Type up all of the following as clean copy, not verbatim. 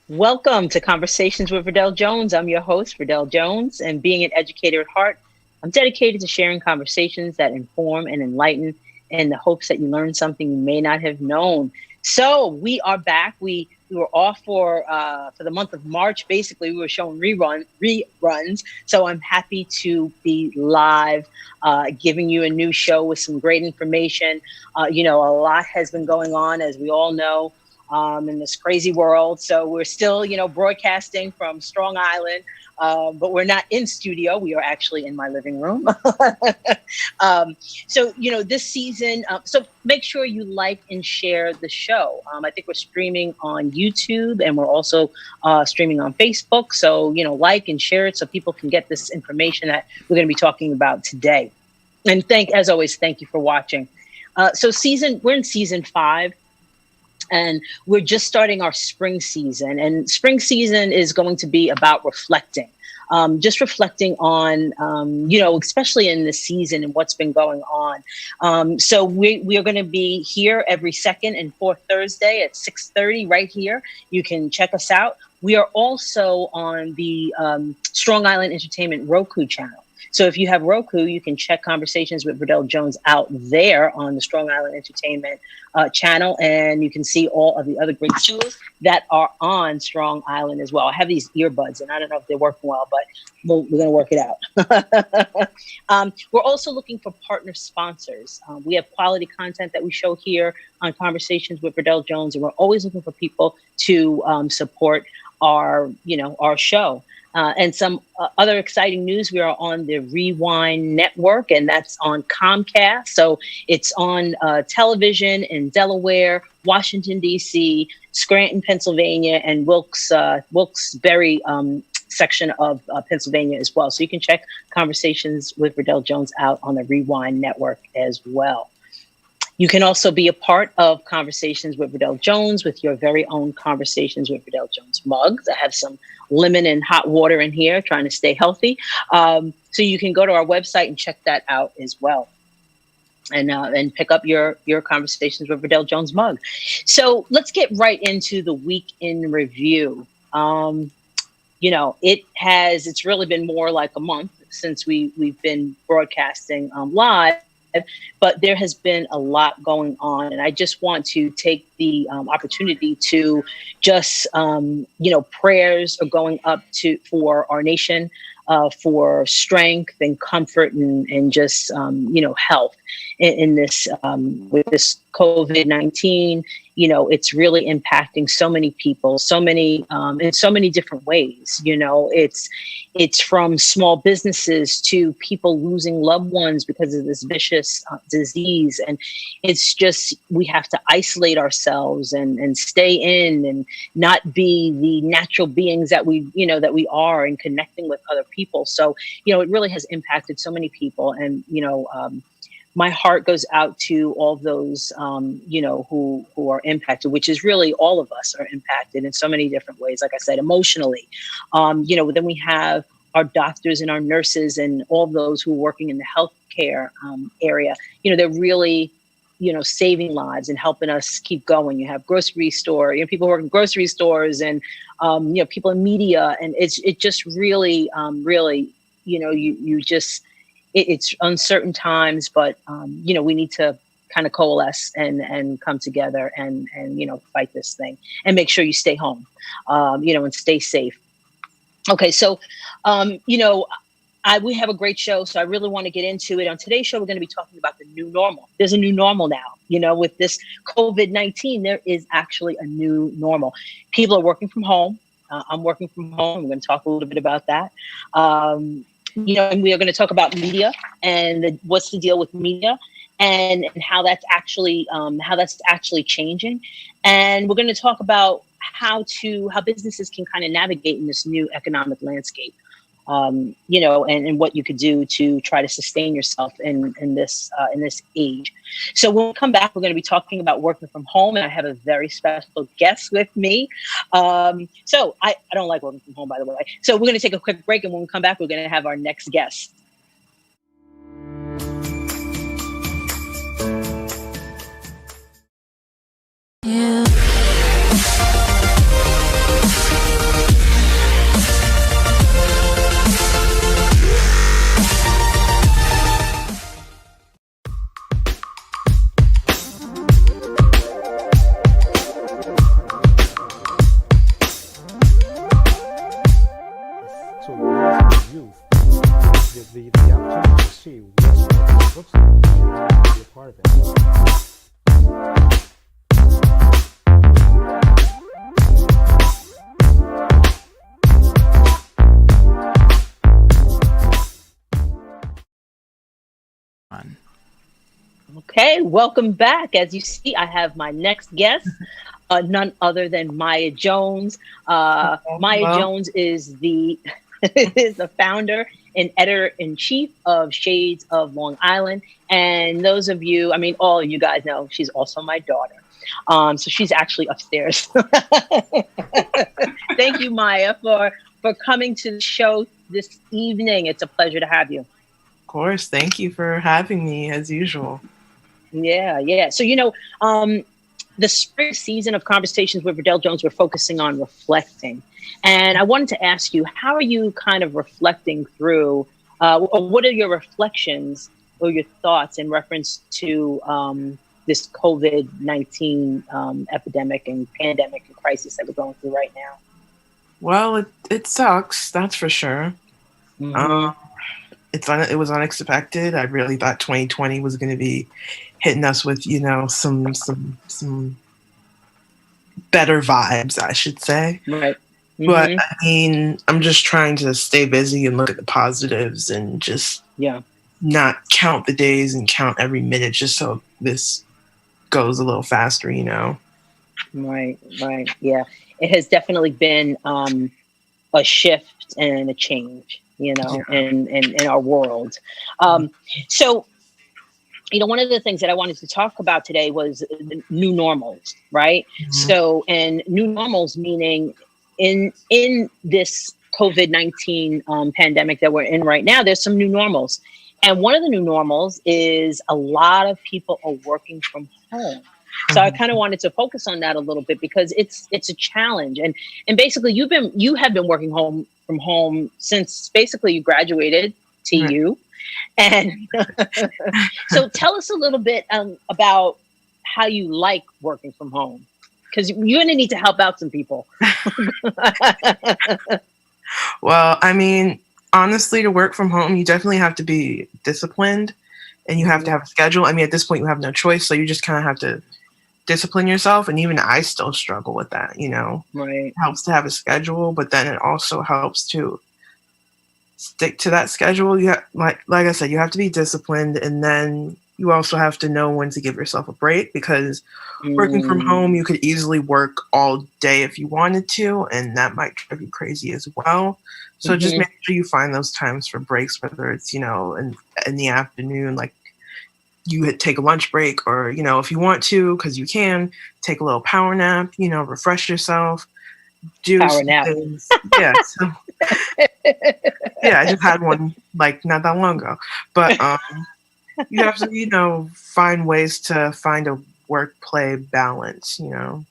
Welcome to Conversations with Verdel Jones. I'm your host, Verdel Jones, and being an educator at heart, I'm dedicated to sharing conversations that inform and enlighten in the hopes that you learn something you may not have known. So we are back. We were off for the month of March. Basically, we were showing reruns. So I'm happy to be live, giving you a new show with some great information. A lot has been going on, as we all know, in this crazy world. So we're still, broadcasting from Strong Island, but we're not in studio. We are actually in my living room. This season, so make sure you like and share the show. I think we're streaming on YouTube and we're also streaming on Facebook. So, like and share it so people can get this information that we're going to be talking about today. And as always, thank you for watching. We're in season 5. And we're just starting our spring season. And spring season is going to be about reflecting, just reflecting on, especially in this season and what's been going on. So we are going to be here every second and fourth Thursday at 6:30 right here. You can check us out. We are also on the Strong Island Entertainment Roku channel. So if you have Roku, you can check Conversations with Verdel Jones out there on the Strong Island Entertainment channel, and you can see all of the other great shows that are on Strong Island as well. I have these earbuds, and I don't know if they're working well, but we're going to work it out. We're also looking for partner sponsors. We have quality content that we show here on Conversations with Verdel Jones, and we're always looking for people to support our show. And some other exciting news, we are on the Rewind Network, and that's on Comcast. So it's on television in Delaware, Washington, D.C., Scranton, Pennsylvania, and Wilkes-Barre section of Pennsylvania as well. So you can check Conversations with Verdel Jones out on the Rewind Network as well. You can also be a part of Conversations with Verdel Jones with your very own Conversations with Verdel Jones mugs. I have some lemon and hot water in here, trying to stay healthy. So you can go to our website and check that out as well. And pick up your Conversations with Verdel Jones mug. So let's get right into the week in review. It's really been more like a month since we've been broadcasting live. But there has been a lot going on, and I just want to take the opportunity to just, prayers are going up for our nation, for strength and comfort and just, health in this, with this COVID-19. It's really impacting so many people, in so many different ways. It's from small businesses to people losing loved ones because of this vicious disease. And it's just, we have to isolate ourselves and stay in and not be the natural beings that we are, and connecting with other people. So, it really has impacted so many people. And, my heart goes out to all those, who are impacted, which is really all of us are impacted in so many different ways. Like I said, emotionally, then we have our doctors and our nurses and all those who are working in the healthcare area. They're really, saving lives and helping us keep going. You have grocery store, people who work in grocery stores, and people in media, and it just really, it's uncertain times, but we need to kind of coalesce and come together and fight this thing and make sure you stay home, and stay safe. Okay, so we have a great show, so I really want to get into it. On today's show, we're going to be talking about the new normal. There's a new normal now. With this COVID-19, there is actually a new normal. People are working from home. I'm working from home. We're going to talk a little bit about that. And we are going to talk about media and what's the deal with media and how that's actually changing. And we're going to talk about how businesses can kind of navigate in this new economic landscape, and what you could do to try to sustain yourself in this age. So when we come back, we're going to be talking about working from home, and I have a very special guest with me. So I don't like working from home, by the way. So we're going to take a quick break, and when we come back, we're going to have our next guest. Yeah. Okay, welcome back. As you see, I have my next guest, none other than Maya Jones. Maya Well, Jones is the is the founder and editor in chief of Shades of Long Island. And those of you, I mean, all of you guys know she's also my daughter. So she's actually upstairs. Thank you, Maya, for coming to the show this evening. It's a pleasure to have you. of course. Thank you for having me as usual. Yeah, yeah. So, the spring season of Conversations with Verdel Jones, we're focusing on reflecting. And I wanted to ask you, how are you kind of reflecting through, or what are your reflections or your thoughts in reference to this COVID-19 epidemic and pandemic and crisis that we're going through right now? Well, it sucks, that's for sure. Mm-hmm. Um, it was unexpected. I really thought 2020 was going to be hitting us with some better vibes, I should say. Right. But Mm-hmm. I mean, I'm just trying to stay busy and look at the positives and just Yeah. not count the days and count every minute, just so this goes a little faster. Right. Right. Yeah. It has definitely been a shift and a change, Yeah. in our world. Um, so, one of the things that I wanted to talk about today was the new normals, right? Mhm. So, and new normals meaning in this COVID-19 pandemic that we're in right now, there's some new normals, and one of the new normals is a lot of people are working from home. So I kind of wanted to focus on that a little bit because it's a challenge, and basically you have been working home from home since basically you graduated to Right. you, and so tell us a little bit about how you like working from home, because you're going to need to help out some people. Well, I mean, honestly, to work from home, you definitely have to be disciplined and you have to Mhm. have a schedule. I mean, at this point, you have no choice. So you just kind of have to discipline yourself. And even I still struggle with that. Right. It helps to have a schedule, but then it also helps to stick to that schedule. Like I said, you have to be disciplined, and then you also have to know when to give yourself a break because working from Mm, home, you could easily work all day if you wanted to, and that might drive you crazy as well. So just mhm. make sure you find those times for breaks, whether it's in the afternoon, like take a lunch break, or if you want to, because you can take a little power nap, refresh yourself, do Power some nap. things. Yeah, so yeah, I just had one like not that long ago. But you have to, find ways to find a work play balance.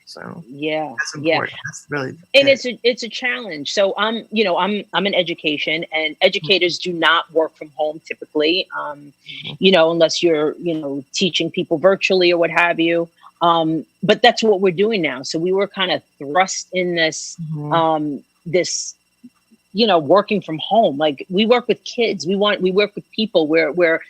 So Yeah, that's yeah. important. That's really And big. it's a challenge. So I'm in education, and educators do not work from home typically, unless you're teaching people virtually or what have you. But that's what we're doing now. So we were kind of thrust in Mhm. this working from home. Like, we work with kids, we work with people, we're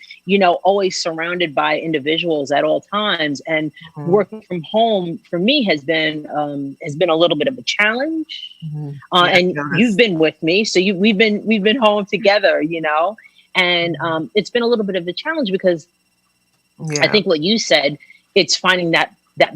always surrounded by individuals at all times, and Mhm. working from home for me has been a little bit of a challenge. Mhm. Yeah, I And you've noticed. been with me, so we've been home together, and Mhm. it's been a little bit of a challenge because I Yeah. think what you said, it's finding that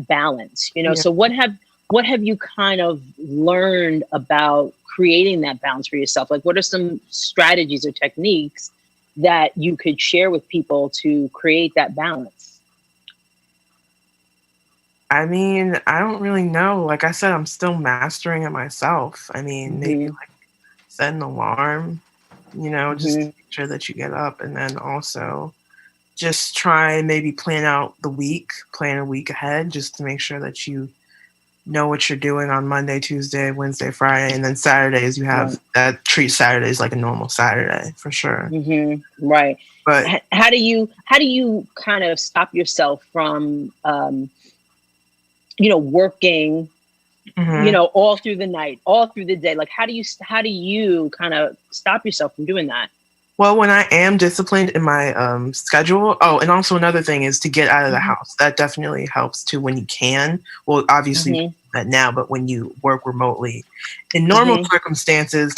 balance. Yeah. So what have you kind of learned about creating that balance for yourself? Like, what are some strategies or techniques that you could share with people to create that balance? I mean, I don't really know. Like I said, I'm still mastering it myself. I mean, maybe Hmm. like set an alarm, just to Hmm. make sure that you get up, and then also just try and maybe plan a week ahead just to make sure that you know what you're doing on Monday, Tuesday, Wednesday, Friday, and then Saturdays you Right. have that treat Saturdays like a normal Saturday for sure. Right. But How do you kind of stop yourself from working mhm. all through the night, all through the day? Like, how do you kind of stop yourself from doing that? Well, when I am disciplined in my schedule, oh, and also another thing is to get out of the Hmm. house. That definitely helps too when you can. Well, obviously you can't Hmm. do that now, but when you work remotely, in normal Hmm. circumstances,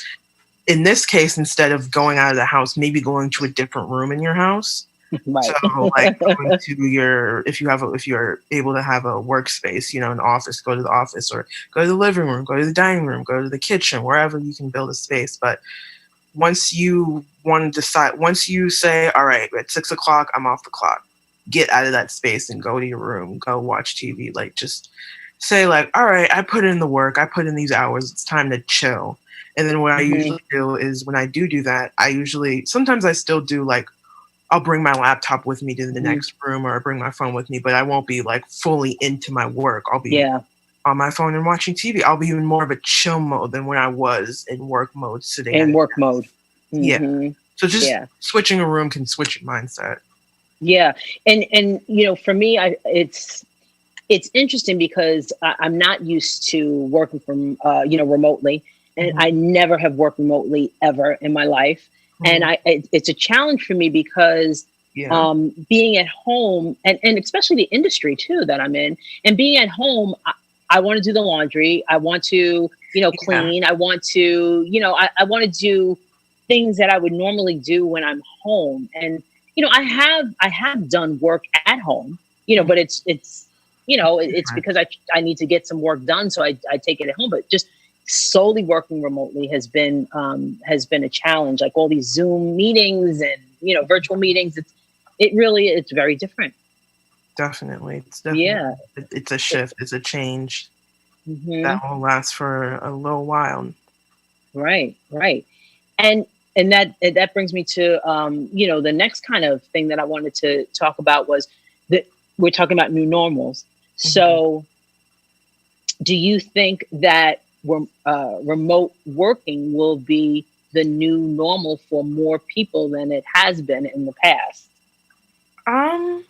in this case, instead of going out of the house, maybe going to a different room in your house. So Right. like going to your if you're able to have a workspace, an office, go to the office or go to the living room, go to the dining room, go to the kitchen, wherever you can build a space. But once you say, all right, at 6 o'clock, I'm off the clock, get out of that space and go to your room, go watch TV. Like just say like, all right, I put in the work, I put in these hours, it's time to chill. And then what I Hmm. usually do is when I do that, sometimes I still do like, I'll bring my laptop with me to the Hmm. next room or bring my phone with me, but I won't be like fully into my work. I'll be Yeah. on my phone and watching TV. I'll be in more of a chill mode than when I was in work mode sitting at In a work mode. yeah. Hmm. So just Yeah. switching a room can switch your mindset. Yeah. And for me, it's interesting because I'm not used to working from remotely, and Mhm, I never have worked remotely ever in my life. And mhm. it's a challenge for me because Yeah, being at home, and especially the industry too that I'm in, and being at home, I want to do the laundry. I want to yeah, clean. I want to I want to do things that I would normally do when I'm home. And I have done work at home, mhm, but it's it's different. because I need to get some work done, so I take it at home. But just solely working remotely has been a challenge. Like all these Zoom meetings and virtual meetings, it's very different. Definitely. Yeah. It's a shift. It's a change that Hmm. will last for a little while. Right, right. And that brings me to the next kind of thing that I wanted to talk about was that we're talking about new normals. Mhm. So do you think that remote working will be the new normal for more people than it has been in the past? Um,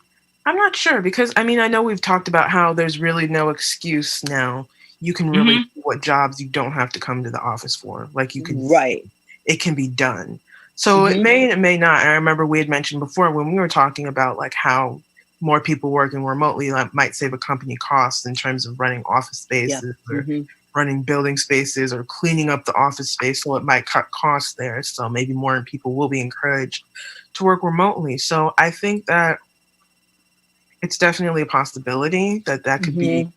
I'm not sure because I mean I know we've talked about how there's really no excuse now. You can really Hmm. do what jobs you don't have to come to the office for. Like you can Right. it can be done. So it Hmm. may and it may not. And I remember we had mentioned before when we were talking about like how more people working remotely like, might save a company costs in terms of running office Yeah. spaces or Hmm. running building spaces or cleaning up the office space. So it might cut costs there. So maybe more people will be encouraged to work remotely. So I think that it's definitely a possibility that Hmm.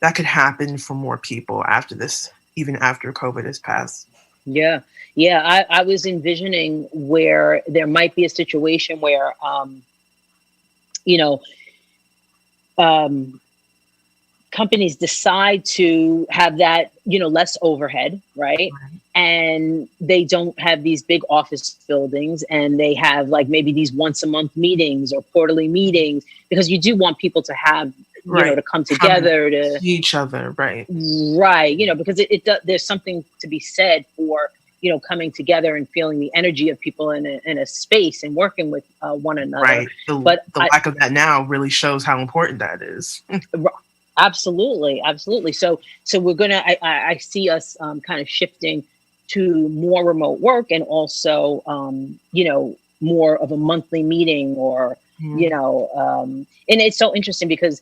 that could happen for more people after this, even after COVID has passed. Yeah. Yeah. I was envisioning where there might be a situation where, you know, um, companies decide to have that, less overhead, right? Right. And they don't have these big office buildings, and they have like maybe these once a month meetings or quarterly meetings, because you do want people to have, Right. to come Come and together to, see each other. Right. right, because there's something to be said for, coming together and feeling the energy of people in a space and working with one another. Right. The But the lack of that now really shows how important that is. Absolutely, absolutely. So we're gonna. I see us kind of shifting to more remote work, and also, more of a monthly meeting, or Mhm. and it's so interesting because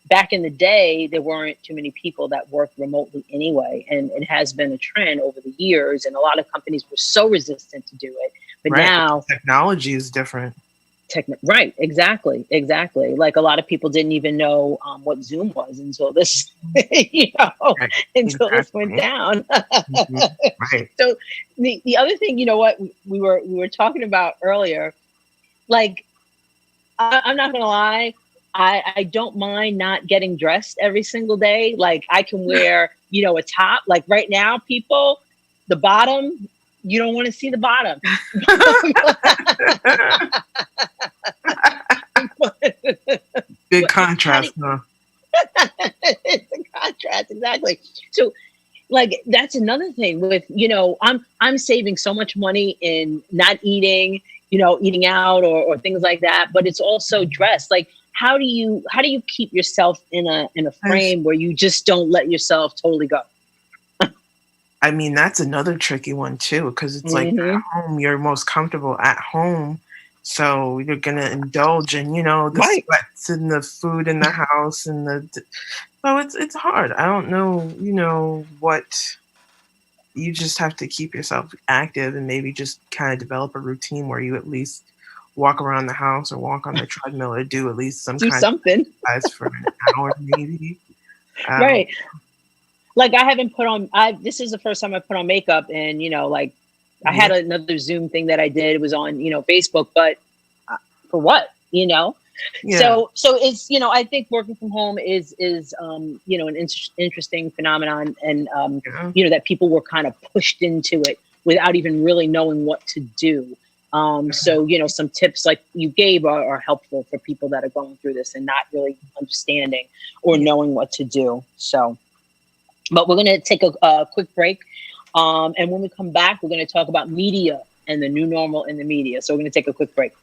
back in the day there weren't too many people that worked remotely anyway, and it has been a trend over the years, and a lot of companies were so resistant to do it, but Right. But now the technology is different. Right, exactly, exactly. Like a lot of people didn't even know what Zoom was until this, you know, Right. until this went Exactly. down. Mhm. Right. So the other thing, what we were talking about earlier, like I'm not gonna lie, I don't mind not getting dressed every single day. Like I can wear, a top. Like right now, people, the bottom, you don't want to see the bottom. Big But how do contrast, huh? it's a contrast, exactly. So, like, that's another thing with, I'm saving so much money in not eating, eating out, or things like that. But it's also dress. Like, how do you keep yourself in a There's frame where you just don't let yourself totally go? I mean, that's another tricky one too, because it's like Hmm. at home, you're most comfortable at home. So you're gonna indulge in, the Right. sweats and the food in the house and so it's hard. I don't know, what you just have to keep yourself active and maybe just kind of develop a routine where you at least walk around the house or walk on the treadmill or do at least some Do kind something. of exercise for an hour maybe. Right. Like I haven't put on, this is the first time I put on makeup, and, like I had another Zoom thing that I did. It was on, Facebook, but for what, Yeah. So it's, I think working from home is an interesting phenomenon, and, that people were kind of pushed into it without even really knowing what to do. So, some tips like you gave are helpful for people that are going through this and not really understanding or knowing what to do. So, but we're going to take a quick break. And when we come back, we're going to talk about media and the new normal in the media. So we're going to take a quick break.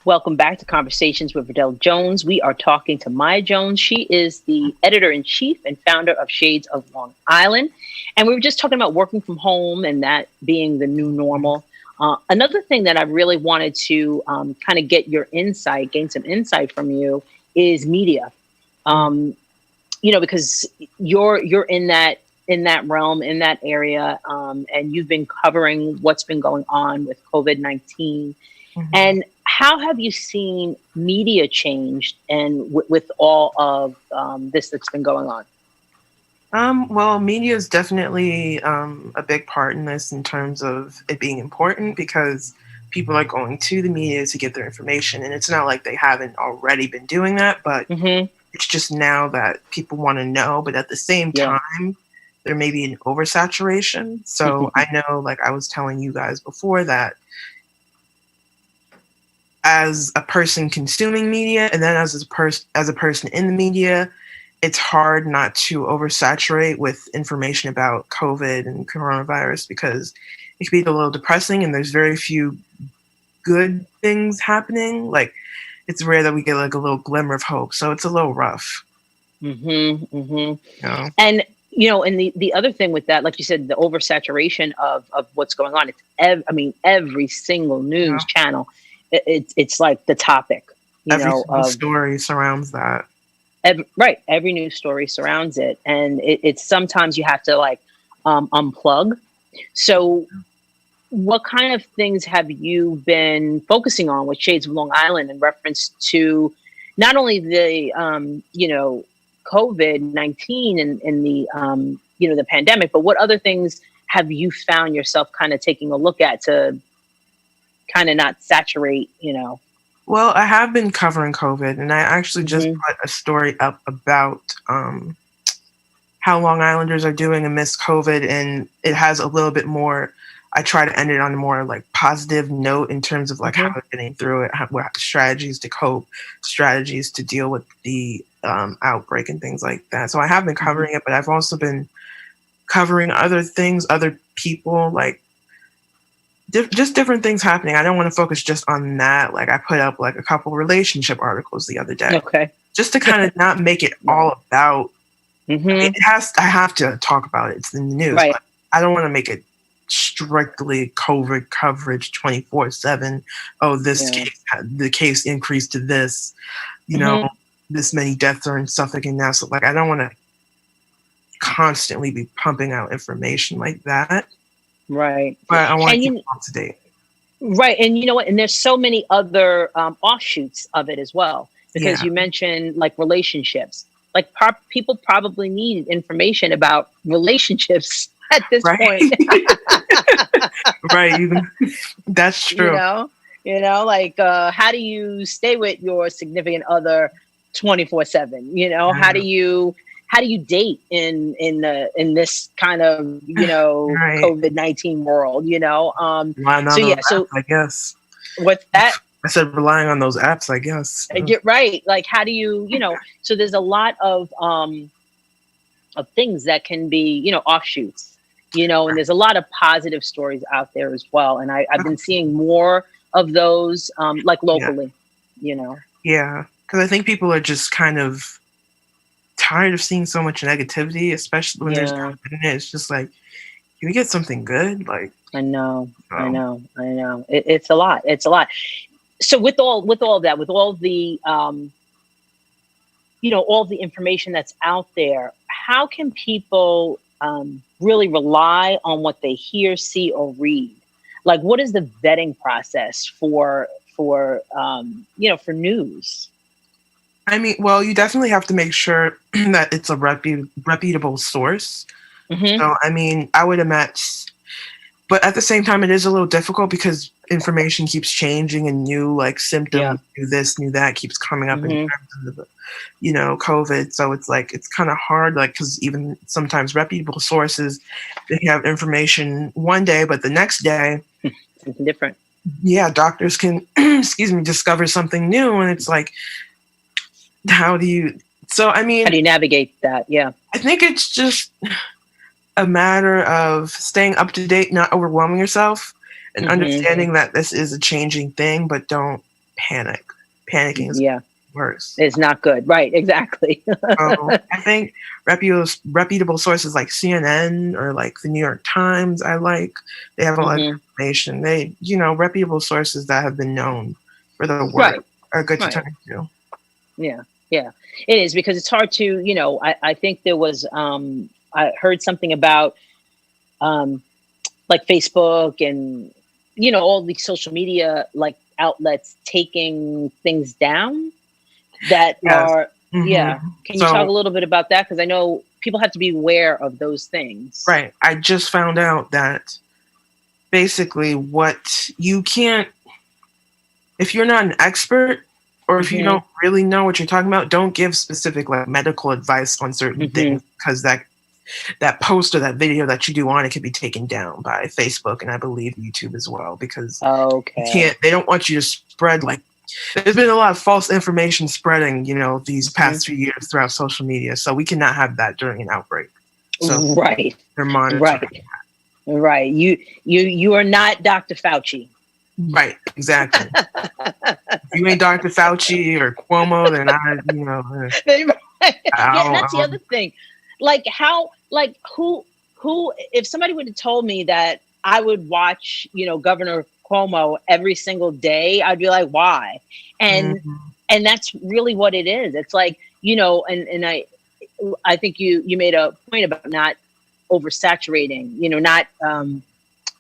Welcome back to Conversations with Verdel Jones. We are talking to Maya Jones. She is the editor-in-chief and founder of Shades of Long Island. And we were just talking about working from home and that being the new normal. Another thing that I really wanted to kind of get your insight, gain some insight from you, is media. Because you're in that realm, in that area, and you've been covering what's been going on with COVID-19. And how have you seen media changed and with all of this that's been going on? Well, media is definitely a big part in this in terms of it being important because people are going to the media to get their information. And it's not like they haven't already been doing that, but it's just now that people want to know. But at the same time, there may be an oversaturation. So I know, like I was telling you guys before, that as a person consuming media and then as a person in the media, it's hard not to oversaturate with information about COVID and coronavirus because it can be a little depressing and there's very few good things happening. Like it's rare that we get like a little glimmer of hope. So it's a little rough. And, and the other thing with that, like you said, the oversaturation of what's going on, it's every single news channel, it's like the topic, every story surrounds that. Every news story surrounds it. And it's sometimes you have to like unplug. So what kind of things have you been focusing on with Shades of Long Island in reference to not only the, COVID-19 and the, the pandemic, but what other things have you found yourself kind of taking a look at to kind of not saturate, Well, I have been covering COVID, and I actually just put a story up about how Long Islanders are doing amidst COVID, and it has a little bit more. I try to end it on a more like positive note in terms of like how they're getting through it, what strategies to cope, strategies to deal with the outbreak and things like that. So I have been covering it, but I've also been covering other things, other people, like just different things happening. I don't want to focus just on that. Like I put up like a couple relationship articles the other day, just to kind of not make it all about. I have to talk about it. It's in the news, but I don't want to make it strictly COVID coverage 24/7. Oh, the case increased to this. you know, this many deaths are in Suffolk and Nassau. Like, I don't want to constantly be pumping out information like that. Right. But I want to And keep you, up to date. right. And you know what? And there's so many other offshoots of it as well, because Yeah. you mentioned like relationships. Like people probably need information about relationships at this Right. point. Right. That's true. Like how do you stay with your significant other 24/7? How do you date in this kind of Right. COVID-19 world? Relying on So those yeah. apps, So I guess. what's that? I said relying on those apps, I guess. Get right. Like how do you So there's a lot of things that can be offshoots. And there's a lot of positive stories out there as well. And I've been seeing more of those, like locally, Yeah, because I think people are just kind of tired of seeing so much negativity, especially when there's no internet. It's just like, can we get something good? Like, I know. It's a lot. It's a lot. So with all that, with all the all the information that's out there, how can people really rely on what they hear, see, or read? Like, what is the vetting process for news? I mean, well, you definitely have to make sure that it's a reputable source. So, I mean, I would imagine, but at the same time, it is a little difficult because information keeps changing and new like symptoms, new this, new that keeps coming up in terms of the, COVID. So it's like, it's kind of hard, like, because even sometimes reputable sources, they have information one day, but the next day, something different. Yeah, doctors can, discover something new, and it's like, how do you? So I mean, how do you navigate that? Yeah, I think it's just a matter of staying up to date, not overwhelming yourself, and understanding that this is a changing thing, but don't panic. Panicking is worse. It's not good. Right, exactly. I think reputable sources like CNN or like the New York Times, they have a lot of information. They, reputable sources that have been known for their work are good to turn to. Yeah, it is, because it's hard to, I think there was, I heard something about like Facebook and, all these social media like outlets taking things down that are, Can you talk a little bit about that? Because I know people have to be aware of those things. Right. I just found out that basically what you can't, if you're not an expert or if you don't really know what you're talking about, don't give specific like medical advice on certain things, because that post or that video that you do on it can be taken down by Facebook and I believe YouTube as well, because they don't want you to spread, like, there's been a lot of false information spreading, these past few years throughout social media. So we cannot have that during an outbreak. So they're monitoring. Right. You are not Dr. Fauci. Right. Exactly. If you ain't Dr. Fauci or Cuomo, then that's the other thing. Like who, if somebody would have told me that I would watch, Governor Cuomo every single day, I'd be like, why? And that's really what it is. It's like, and I think you made a point about not oversaturating, not,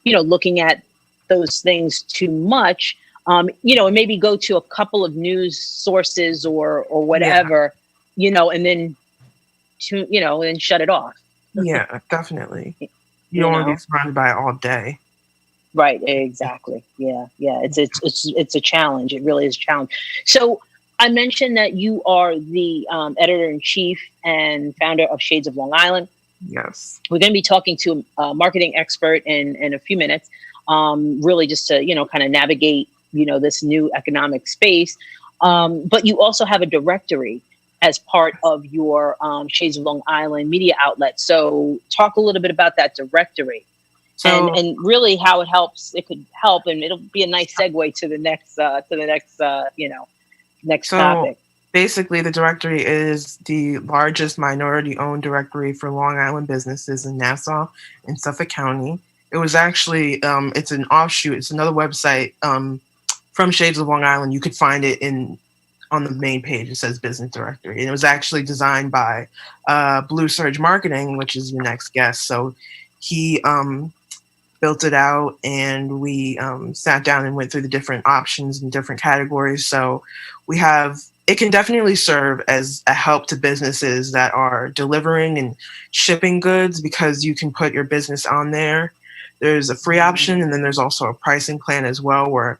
looking at those things too much, and maybe go to a couple of news sources or whatever, and then and shut it off. Yeah, definitely. You don't want to be surrounded by it all day. Right. Exactly. Yeah. It's a challenge. It really is a challenge. So I mentioned that you are the editor-in-chief and founder of Shades of Long Island. Yes. We're going to be talking to a marketing expert in a few minutes, really just to, kind of navigate, this new economic space. But you also have a directory as part of your Shades of Long Island media outlet. So talk a little bit about that directory. And really how it helps. It could help, and it'll be a nice segue to the next topic. Basically, the directory is the largest minority-owned directory for Long Island businesses in Nassau and Suffolk County. It was actually it's an offshoot. It's another website from Shades of Long Island. You could find it in on the main page it says business directory. And it was actually designed by Blue Serge Marketing, which is your next guest. So he built it out, and we sat down and went through the different options and different categories. So it can definitely serve as a help to businesses that are delivering and shipping goods, because you can put your business on there. There's a free option, and then there's also a pricing plan as well, where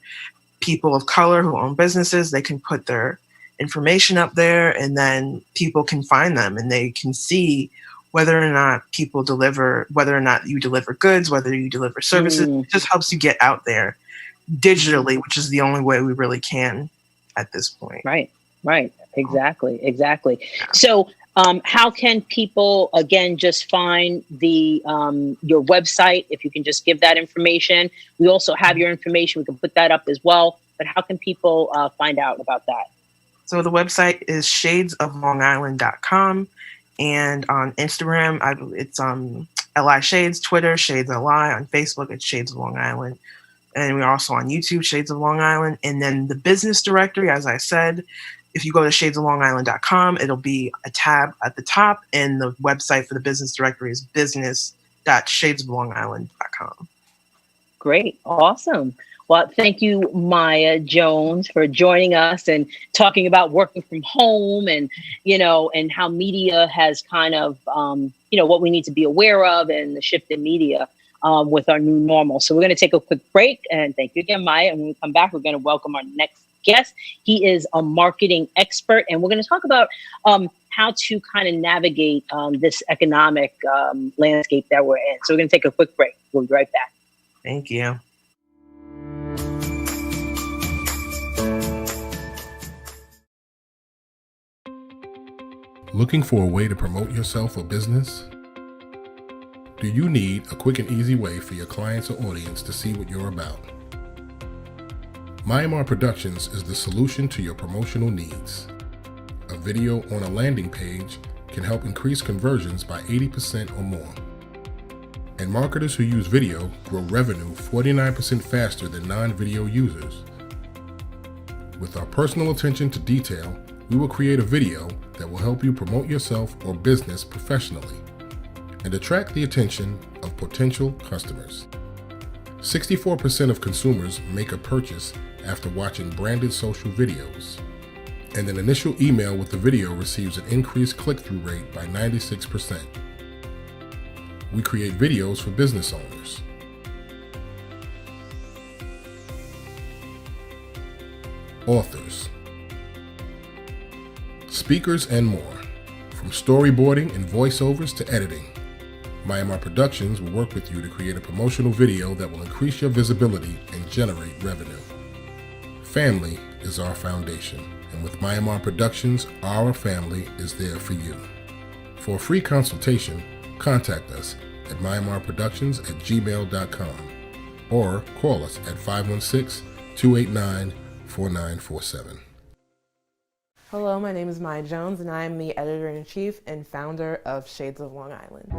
people of color who own businesses, they can put their information up there, and then people can find them and they can see whether or not people deliver, whether or not you deliver goods, whether you deliver services. It just helps you get out there digitally, which is the only way we really can at this point. Right. Exactly. So how can people, again, just find your website, if you can just give that information? We also have your information. We can put that up as well. But how can people find out about that? So the website is shadesoflongisland.com. And on Instagram, it's LI Shades, Twitter, Shades LI. On Facebook, it's Shades of Long Island. And we're also on YouTube, Shades of Long Island. And then the business directory, as I said, if you go to shadesoflongisland.com, it'll be a tab at the top. And the website for the business directory is business.shadesoflongisland.com. Great. Awesome. Well, thank you, Maya Jones, for joining us and talking about working from home and how media has kind of, what we need to be aware of and the shift in media with our new normal. So we're going to take a quick break, and thank you again, Maya. And when we come back, we're going to welcome our next guest. He is a marketing expert, and we're going to talk about how to kind of navigate this economic landscape that we're in. So we're going to take a quick break. We'll be right back. Thank you. Looking for a way to promote yourself or business? Do you need a quick and easy way for your clients or audience to see what you're about? Myanmar Productions is the solution to your promotional needs. A video on a landing page can help increase conversions by 80% or more. And marketers who use video grow revenue 49% faster than non-video users. With our personal attention to detail, we will create a video that will help you promote yourself or business professionally and attract the attention of potential customers. 64% of consumers make a purchase after watching branded social videos, and an initial email with the video receives an increased click-through rate by 96%. We create videos for business owners, authors, speakers, and more. From storyboarding and voiceovers to editing, Myanmar Productions will work with you to create a promotional video that will increase your visibility and generate revenue. Family is our foundation, and with Myanmar Productions, our family is there for you. For a free consultation, contact us at myanmarproductions@gmail.com or call us at 516-289-4947. Hello, my name is Maya Jones, and I am the editor-in-chief and founder of Shades of Long Island.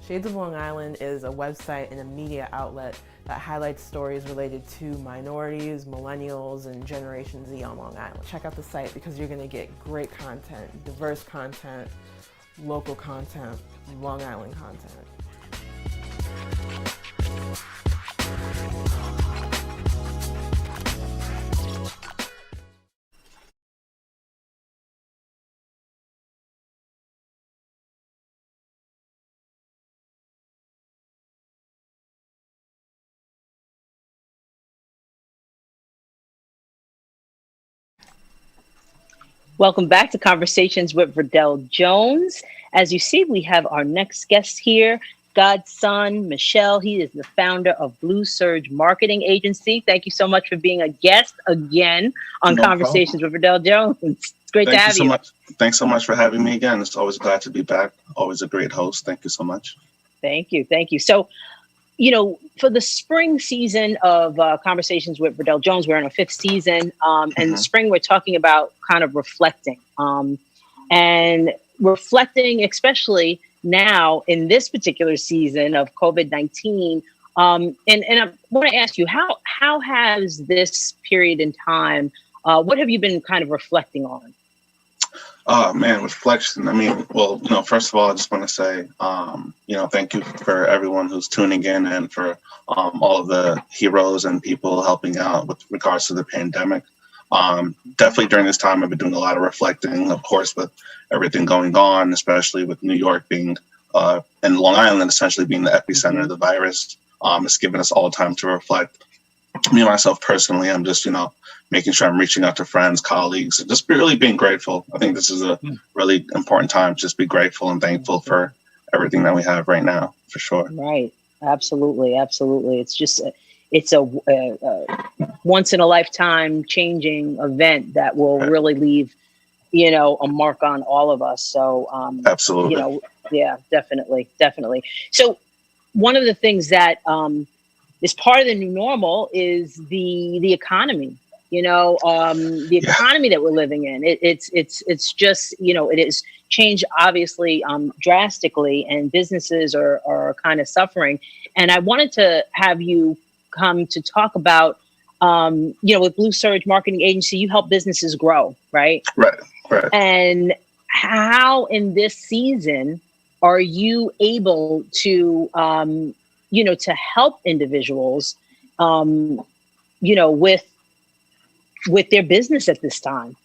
Shades of Long Island is a website and a media outlet that highlights stories related to minorities, millennials, and Generation Z on Long Island. Check out the site because you're going to get great content, diverse content, local content, Long Island content. Welcome back to Conversations with Verdel Jones. As you see, we have our next guest here, Godson Michelle. He is the founder of Blue Serge Marketing Agency. Thank you so much for being a guest again on Conversations with Verdel Jones. It's great to have you. Thanks so much for having me again. It's always glad to be back. Always a great host. Thank you so much. Thank you. So, for the spring season of Conversations with Verdel Jones, we're in our 5th season. And the spring, we're talking about kind of reflecting. And reflecting, especially now in this particular season of COVID-19. And I want to ask you, how has this period in time, what have you been kind of reflecting on? Oh man, reflection. I mean, well, first of all, I just want to say, thank you for everyone who's tuning in and for all of the heroes and people helping out with regards to the pandemic. Definitely during this time, I've been doing a lot of reflecting, of course, with everything going on, especially with New York being and Long Island essentially being the epicenter of the virus. It's given us all time to reflect. Me, myself personally, I'm just, making sure I'm reaching out to friends, colleagues, and just really being grateful. I think this is a really important time to just be grateful and thankful for everything that we have right now, for sure. Right. Absolutely. Absolutely. It's just, it's a once in a lifetime changing event that will really leave, a mark on all of us. So, absolutely. Yeah, definitely. Definitely. So one of the things that is part of the new normal is the economy. The economy that we're living in, it's just, it has changed obviously drastically, and businesses are kind of suffering. And I wanted to have you come to talk about, with Blue Serge Marketing Agency, you help businesses grow, right? Right. And how in this season are you able to, to help individuals, with their business at this time?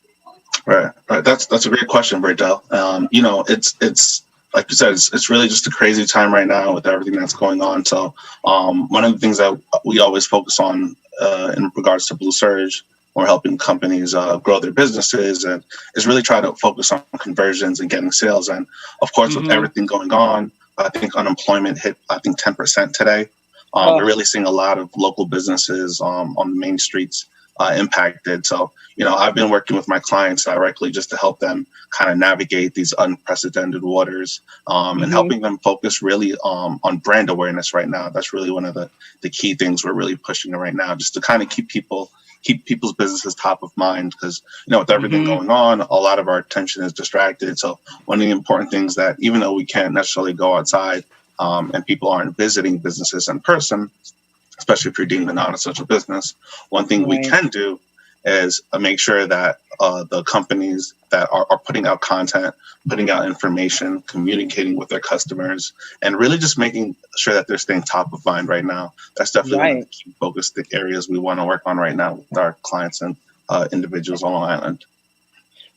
Right. That's a great question, Verdel. It's like you said, it's really just a crazy time right now with everything that's going on. So one of the things that we always focus on in regards to Blue Serge, we're helping companies grow their businesses, and is really try to focus on conversions and getting sales. And of course, with everything going on, I think unemployment hit 10% today. We're really seeing a lot of local businesses on the main streets impacted. So, I've been working with my clients directly just to help them kind of navigate these unprecedented waters and helping them focus really on brand awareness right now. That's really one of the key things we're really pushing right now, just to kind of keep people's businesses top of mind, because, with everything going on, a lot of our attention is distracted. So one of the important things that, even though we can't necessarily go outside and people aren't visiting businesses in person, especially if you're deemed a non-essential business, one thing we can do is make sure that the companies that are putting out content, putting out information, communicating with their customers, and really just making sure that they're staying top of mind right now. That's definitely one of the key focus areas we want to work on right now with our clients and individuals on Long Island.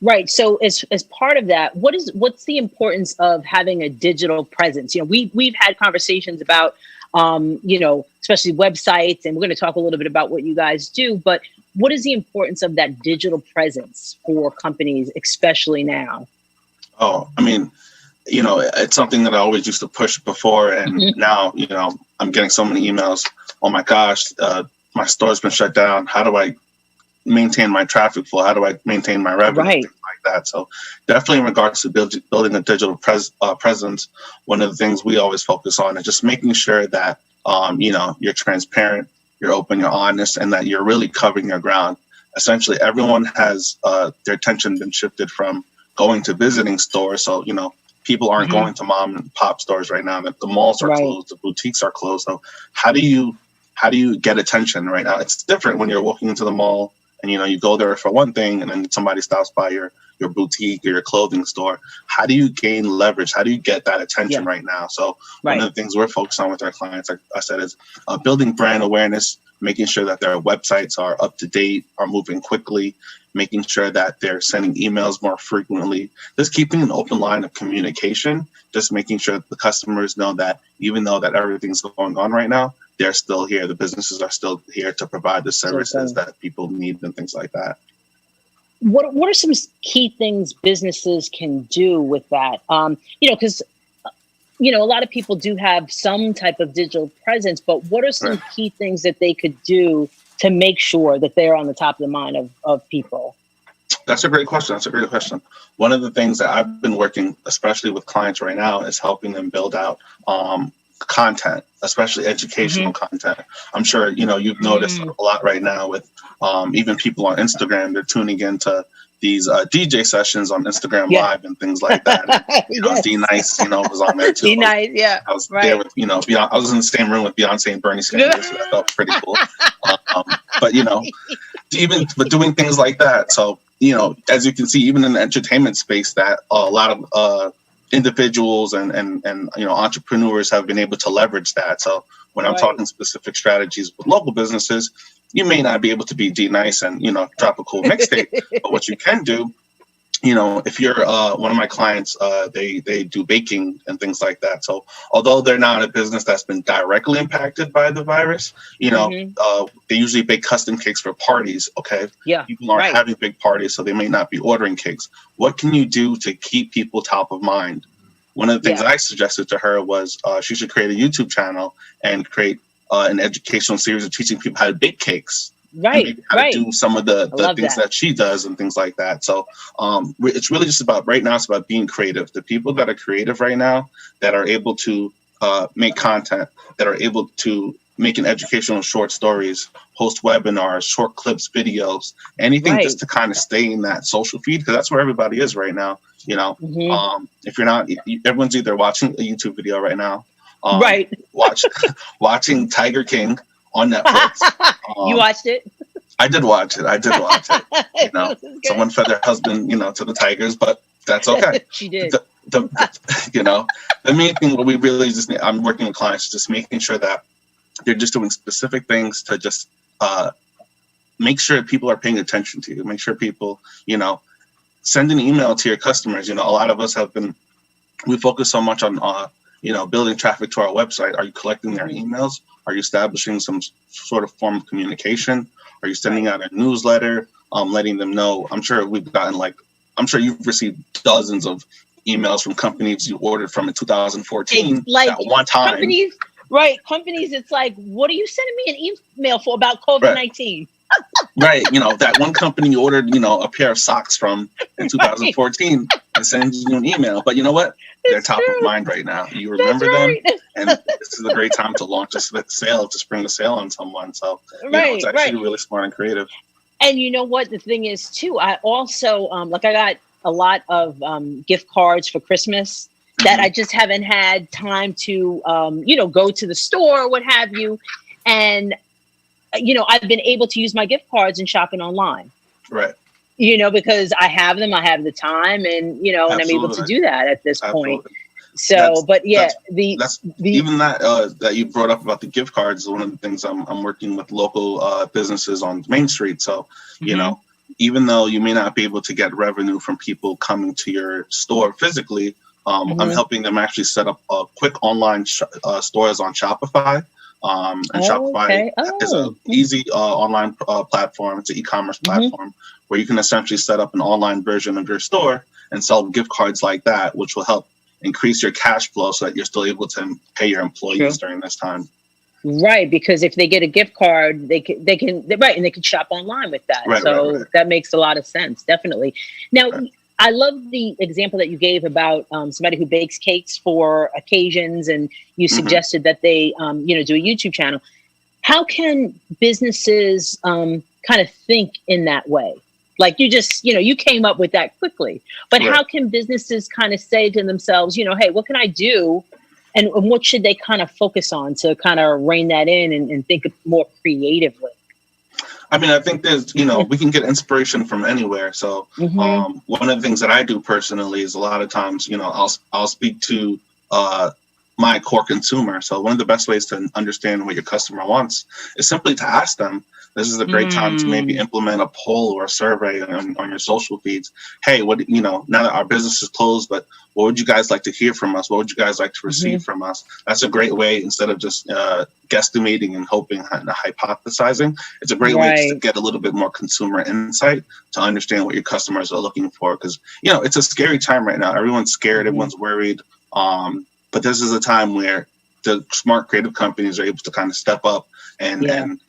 Right. So as part of that, what's the importance of having a digital presence? We've had conversations about, especially websites, and we're going to talk a little bit about what you guys do, but what is the importance of that digital presence for companies, especially now? Oh, I mean, it's something that I always used to push before, and now, I'm getting so many emails. Oh my gosh, my store's been shut down. How do I maintain my traffic flow? How do I maintain my revenue? Right. Things like that. So definitely in regards to building a digital presence, one of the things we always focus on is just making sure that, you're transparent, you're open, you're honest, and that you're really covering your ground. Essentially, everyone has their attention been shifted from going to visiting stores. So, people aren't going to mom and pop stores right now. The malls are closed, the boutiques are closed. So how do you get attention right now? It's different when you're walking into the mall and, you go there for one thing, and then somebody stops by your boutique or your clothing store. How do you gain leverage? How do you get that attention right now? So one of the things we're focused on with our clients, like I said, is building brand awareness, making sure that their websites are up to date, are moving quickly, making sure that they're sending emails more frequently, just keeping an open line of communication, just making sure that the customers know that even though that everything's going on right now, they're still here. The businesses are still here to provide the services that people need and things like that. What are some key things businesses can do with that? Because, a lot of people do have some type of digital presence, but what are some key things that they could do to make sure that they're on the top of the mind of people? That's a great question. One of the things that I've been working, especially with clients right now, is helping them build out content, especially educational content. I'm sure, you've noticed a lot right now with even people on Instagram. They're tuning into these DJ sessions on Instagram Live and things like that. And, D Nice, was on there too. D Nice, yeah. I was there with, I was in the same room with Beyonce and Bernie Sanders, so that felt pretty cool. But doing things like that. So, as you can see, even in the entertainment space, that a lot of individuals and entrepreneurs have been able to leverage that. So when I'm talking specific strategies with local businesses, you may not be able to be D Nice and drop a cool mixtape, but what you can do, if you're one of my clients, they do baking and things like that. So although they're not a business that's been directly impacted by the virus, they usually bake custom cakes for parties. Okay. Yeah. People aren't having big parties, so they may not be ordering cakes. What can you do to keep people top of mind? One of the things I suggested to her was she should create a YouTube channel and create an educational series of teaching people how to bake cakes. Right. How to do some of the things that she does and things like that. So it's really just about right now. It's about being creative. The people that are creative right now, that are able to make content, that are able to make an educational short stories, host webinars, short clips, videos, anything just to kind of stay in that social feed, because that's where everybody is right now. If you're not, everyone's either watching a YouTube video right now, watching Tiger King on Netflix. You watched it? I did watch it. Someone fed their husband, to the tigers, but that's okay. She did. The main thing what we really I'm working with clients, just making sure that they're just doing specific things to just make sure people are paying attention to you. Make sure people, send an email to your customers. A lot of us we focus so much on, building traffic to our website. Are you collecting their emails? Are you establishing some sort of form of communication? Are you sending out a newsletter, letting them know? I'm sure you've received dozens of emails from companies you ordered from in 2014 at one time. Companies, it's like, what are you sending me an email for about COVID-19? Right. That one company you ordered, a pair of socks from in 2014 and sends you an email. But you know what? They're top of mind right now. You remember them. And this is a great time to launch a sale, to spring the sale on someone. So it's actually really smart and creative. And you know what? The thing is, too, I also, I got a lot of gift cards for Christmas that I just haven't had time to, go to the store, what have you. And I've been able to use my gift cards and shopping online. Right. Because I have them, I have the time, and and I'm able to do that at this point. So, even that you brought up about the gift cards is one of the things I'm working with local businesses on Main Street. So, even though you may not be able to get revenue from people coming to your store physically, I'm helping them actually set up quick online stores on Shopify. And Shopify is an easy online platform. It's an e-commerce platform where you can essentially set up an online version of your store and sell gift cards like that, which will help increase your cash flow so that you're still able to pay your employees during this time. Right, because if they get a gift card, they can shop online with that. That makes a lot of sense, definitely. Now, I love the example that you gave about somebody who bakes cakes for occasions, and you suggested that they, do a YouTube channel. How can businesses kind of think in that way? Like you just, you came up with that quickly, but how can businesses kind of say to themselves, hey, what can I do? And what should they kind of focus on to kind of rein that in and think more creatively? I mean, I think there's, we can get inspiration from anywhere. So one of the things that I do personally is a lot of times, I'll speak to my core consumer. So one of the best ways to understand what your customer wants is simply to ask them. This is a great time to maybe implement a poll or a survey on your social feeds. Hey, now that our business is closed, but what would you guys like to hear from us? What would you guys like to receive from us? That's a great way, instead of just guesstimating and hoping and hypothesizing. It's a great way to get a little bit more consumer insight to understand what your customers are looking for. Because, it's a scary time right now. Everyone's scared. Everyone's worried. But this is a time where the smart creative companies are able to kind of step up and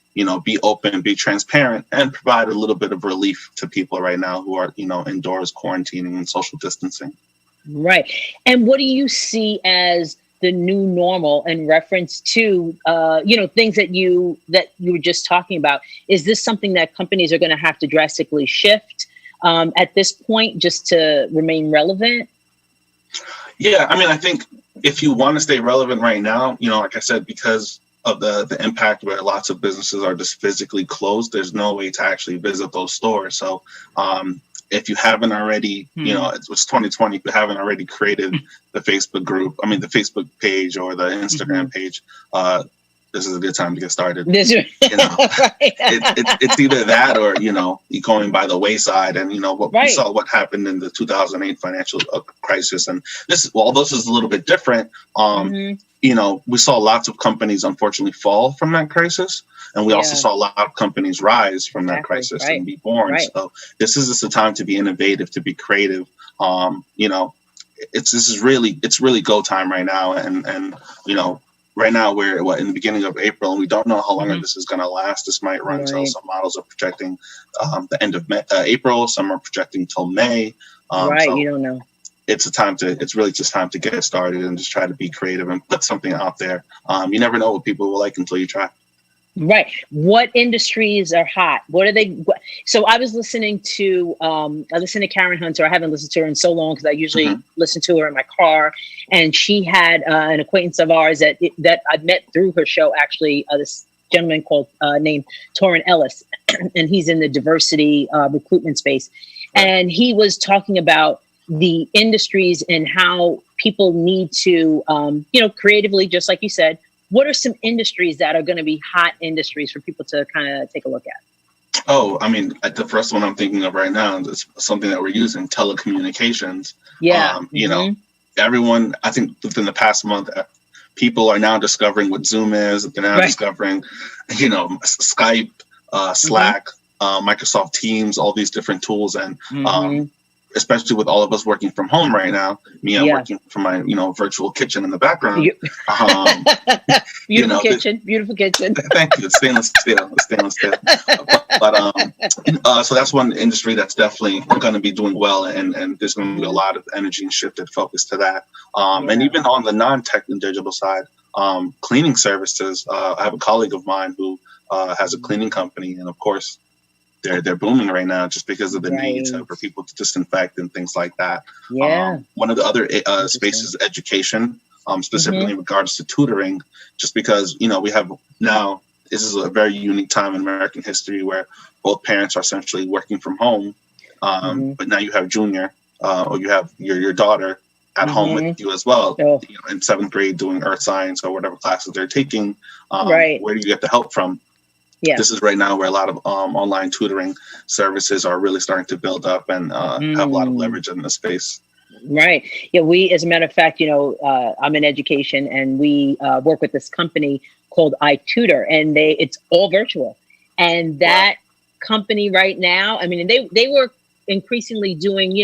be open, be transparent, and provide a little bit of relief to people right now who are, indoors quarantining and social distancing. Right. And what do you see as the new normal in reference to, things that you were just talking about? Is this something that companies are going to have to drastically shift? at this point just to remain relevant? Yeah, I mean, I think if you want to stay relevant right now, like I said, because of the impact where lots of businesses are just physically closed, there's no way to actually visit those stores. So if you haven't already, it's 2020, if you haven't already created the Facebook group, the Facebook page or the Instagram page, this is a good time to get started. Right. It's either that or, you going by the wayside. And, we saw what happened in the 2008 financial crisis. And this is a little bit different. We saw lots of companies, unfortunately, fall from that crisis. And we also saw a lot of companies rise from that crisis and be born. So this is just a time to be innovative, to be creative. It's really go time right now. And right now we're in the beginning of April, and we don't know how long this is going to last. This might run till some models are projecting the end of April. Some are projecting till May. So you don't know. It's really just time to get started and just try to be creative and put something out there. You never know what people will like until you try. Right. What industries are hot? What are they? So I was listening to, Karen Hunter. I haven't listened to her in so long because I usually listen to her in my car. And she had an acquaintance of ours that I met through her show, actually, this gentleman named Torrin Ellis. And he's in the diversity recruitment space. And he was talking about the industries and how people need to, creatively, just like you said, what are some industries that are going to be hot industries for people to kind of take a look at? Oh, the first one I'm thinking of right now is something that we're using, telecommunications. Yeah. Everyone, I think within the past month, people are now discovering what Zoom is. They're now discovering, Skype, Slack, Microsoft Teams, all these different tools. And especially with all of us working from home right now, I'm working from my, virtual kitchen in the background. Beautiful kitchen. Thank you. It's stainless steel. But so that's one industry that's definitely going to be doing well, and there's going to be a lot of energy and shifted focus to that. And even on the non-tech and digital side, cleaning services. I have a colleague of mine who has a cleaning company, and of course, they're booming right now just because of the needs for people to disinfect and things like that. One of the other spaces is education, specifically in regards to tutoring, just because, we have now, this is a very unique time in American history where both parents are essentially working from home. But now you have junior, or you have your daughter at home with you as well, in 7th grade doing earth science or whatever classes they're taking. Where do you get the help from? This is right now where a lot of online tutoring services are really starting to build up and have a lot of leverage in the space. Right. Yeah. We, as a matter of fact, I'm in education, and we work with this company called iTutor, and it's all virtual. And that company right now, they were increasingly doing,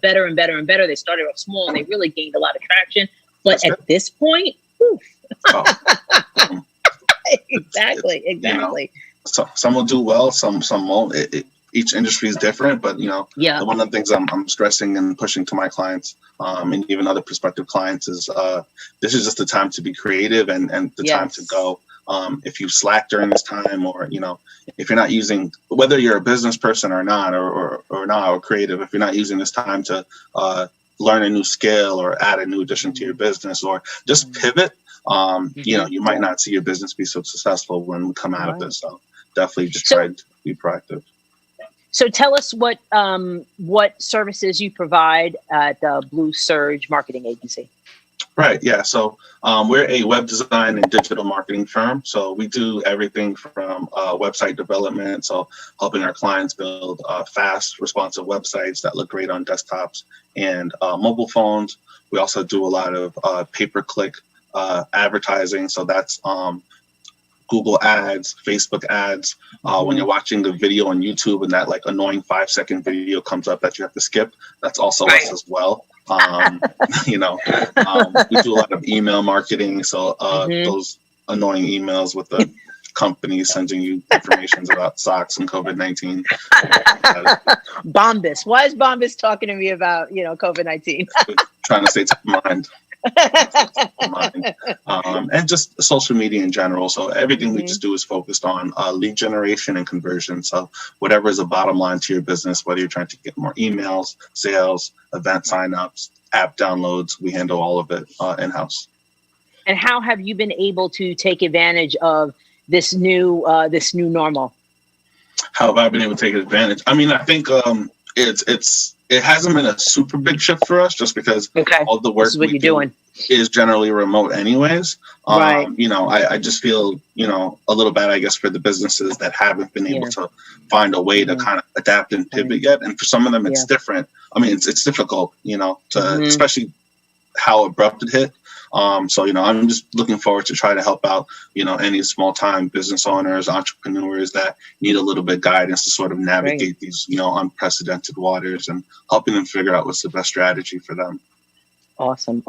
better and better and better. They started off small and they really gained a lot of traction. But at this point, Exactly. So some will do well, some won't. Each industry is different, but one of the things I'm stressing and pushing to my clients, and even other prospective clients, is this is just the time to be creative and the time to go. If you slack during this time, or if you're not using, whether you're a business person or not, or creative, if you're not using this time to learn a new skill or add a new addition to your business, or just pivot. You might not see your business be so successful when we come out of this. So definitely just try to be proactive. So tell us what services you provide at Blue Serge Marketing Agency. Right. Yeah. So we're a web design and digital marketing firm. So we do everything from website development, so helping our clients build fast, responsive websites that look great on desktops and mobile phones. We also do a lot of pay-per-click advertising. So that's Google ads, Facebook ads. When you're watching the video on YouTube and that annoying 5-second video comes up that you have to skip, that's also us as well. We do a lot of email marketing. So those annoying emails with the companies sending you information about socks and COVID-19. Bombas. Why is Bombas talking to me about, COVID-19? Trying to stay top of mind. And just social media in general. So everything we just do is focused on lead generation and conversion. So whatever is a bottom line to your business, whether you're trying to get more emails, sales, event signups, app downloads, we handle all of it in-house. And how have you been able to take advantage of this new normal? How have I been able to take advantage? I mean, I think it hasn't been a super big shift for us, just because all the work we do is generally remote anyways. Right. You know, I just feel, you know, a little bad, I guess, for the businesses that haven't been able to find a way to kind of adapt and pivot yet. And for some of them, it's different. I mean, it's difficult, you know, to especially how abrupt it hit. So, you know, I'm just looking forward to try to help out, you know, any small time business owners, entrepreneurs that need a little bit of guidance to sort of navigate these, you know, unprecedented waters, and helping them figure out what's the best strategy for them. Awesome.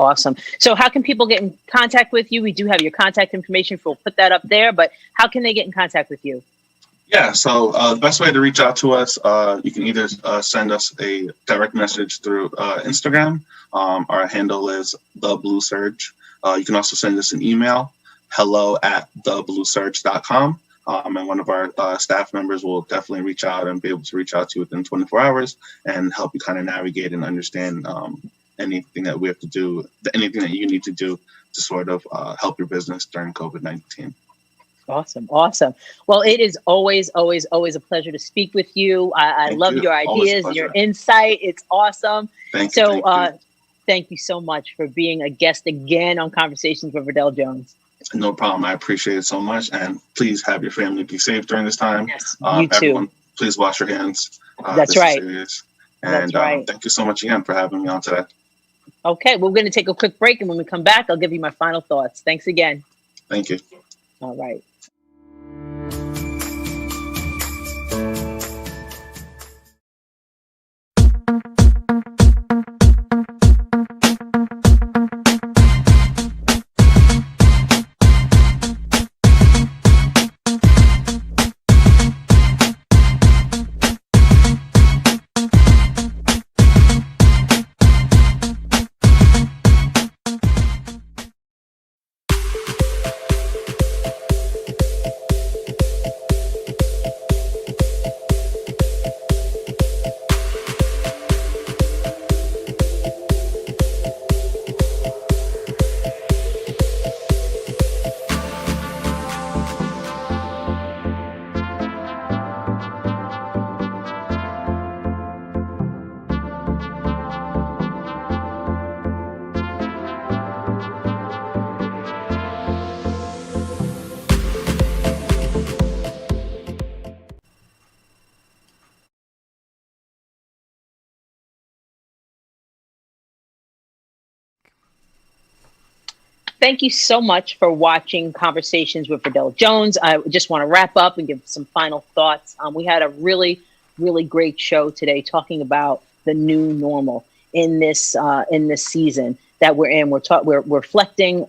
So how can people get in contact with you? We do have your contact information. We'll put that up there, but how can they get in contact with you? Yeah, so the best way to reach out to us, you can either send us a direct message through Instagram. Our handle is The Blue Serge. You can also send us an email, hello@theblueserge.com. And one of our staff members will definitely reach out and be able to reach out to you within 24 hours and help you kind of navigate and understand anything that we have to do, anything that you need to do to sort of help your business during COVID-19. Awesome. Well, it is always a pleasure to speak with you. I love your ideas, your insight. It's awesome. Thank you. Thank you so much for being a guest again on Conversations with Verdel Jones. No problem. I appreciate it so much. And please have your family be safe during this time. Yes, you too. Everyone, please wash your hands. That's right. And thank you so much again for having me on today. Okay, we're going to take a quick break. And when we come back, I'll give you my final thoughts. Thanks again. Thank you. All right. Thank you so much for watching Conversations with Verdel Jones. I just want to wrap up and give some final thoughts. We had a really great show today talking about the new normal in this season that we're in. We're reflecting.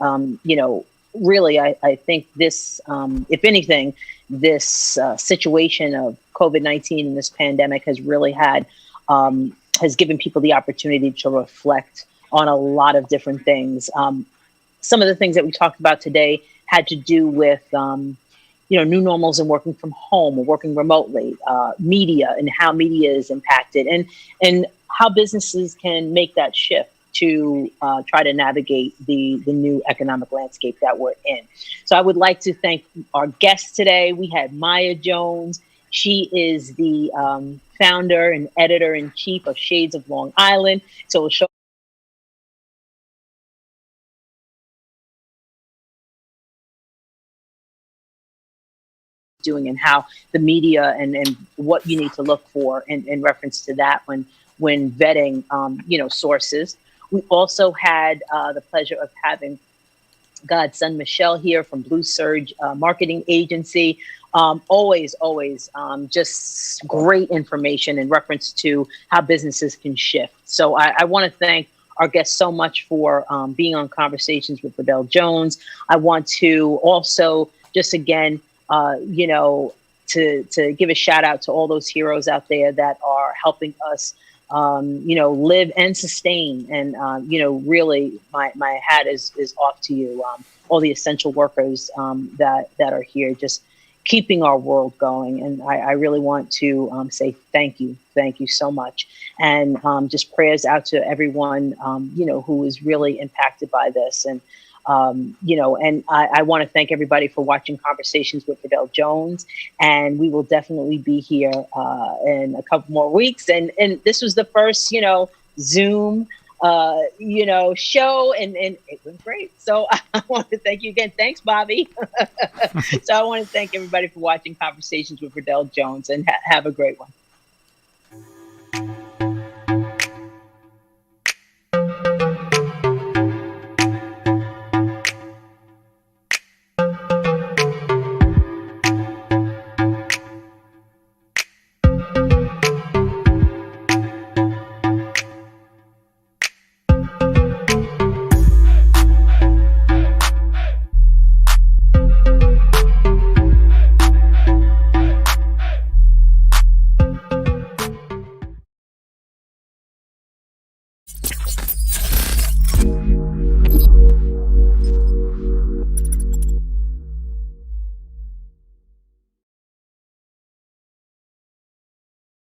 Really, I think this, if anything, this situation of COVID-19 and this pandemic has really has given people the opportunity to reflect on a lot of different things. Some of the things that we talked about today had to do with, new normals and working from home or working remotely, media and how media is impacted, and how businesses can make that shift to try to navigate the new economic landscape that we're in. So I would like to thank our guests today. We had Maya Jones. She is the founder and editor-in-chief of Shades of Long Island. So we'll show doing and how the media and what you need to look for in reference to that when vetting sources. We also had the pleasure of having Godson Michelle here from Blue Serge Marketing Agency. Always just great information in reference to how businesses can shift. So I want to thank our guests so much for being on Conversations with Verdel Jones. I want to also just again to give a shout out to all those heroes out there that are helping us live and sustain. And, really my hat is off to you. All the essential workers that are here, just keeping our world going. And I really want to say thank you so much. And just prayers out to everyone, who is really impacted by this. And, and I want to thank everybody for watching Conversations with Verdel Jones. And we will definitely be here in a couple more weeks. And this was the first, Zoom, show, and it went great. So I want to thank you again. Thanks, Bobby. So I want to thank everybody for watching Conversations with Verdel Jones, and have a great one.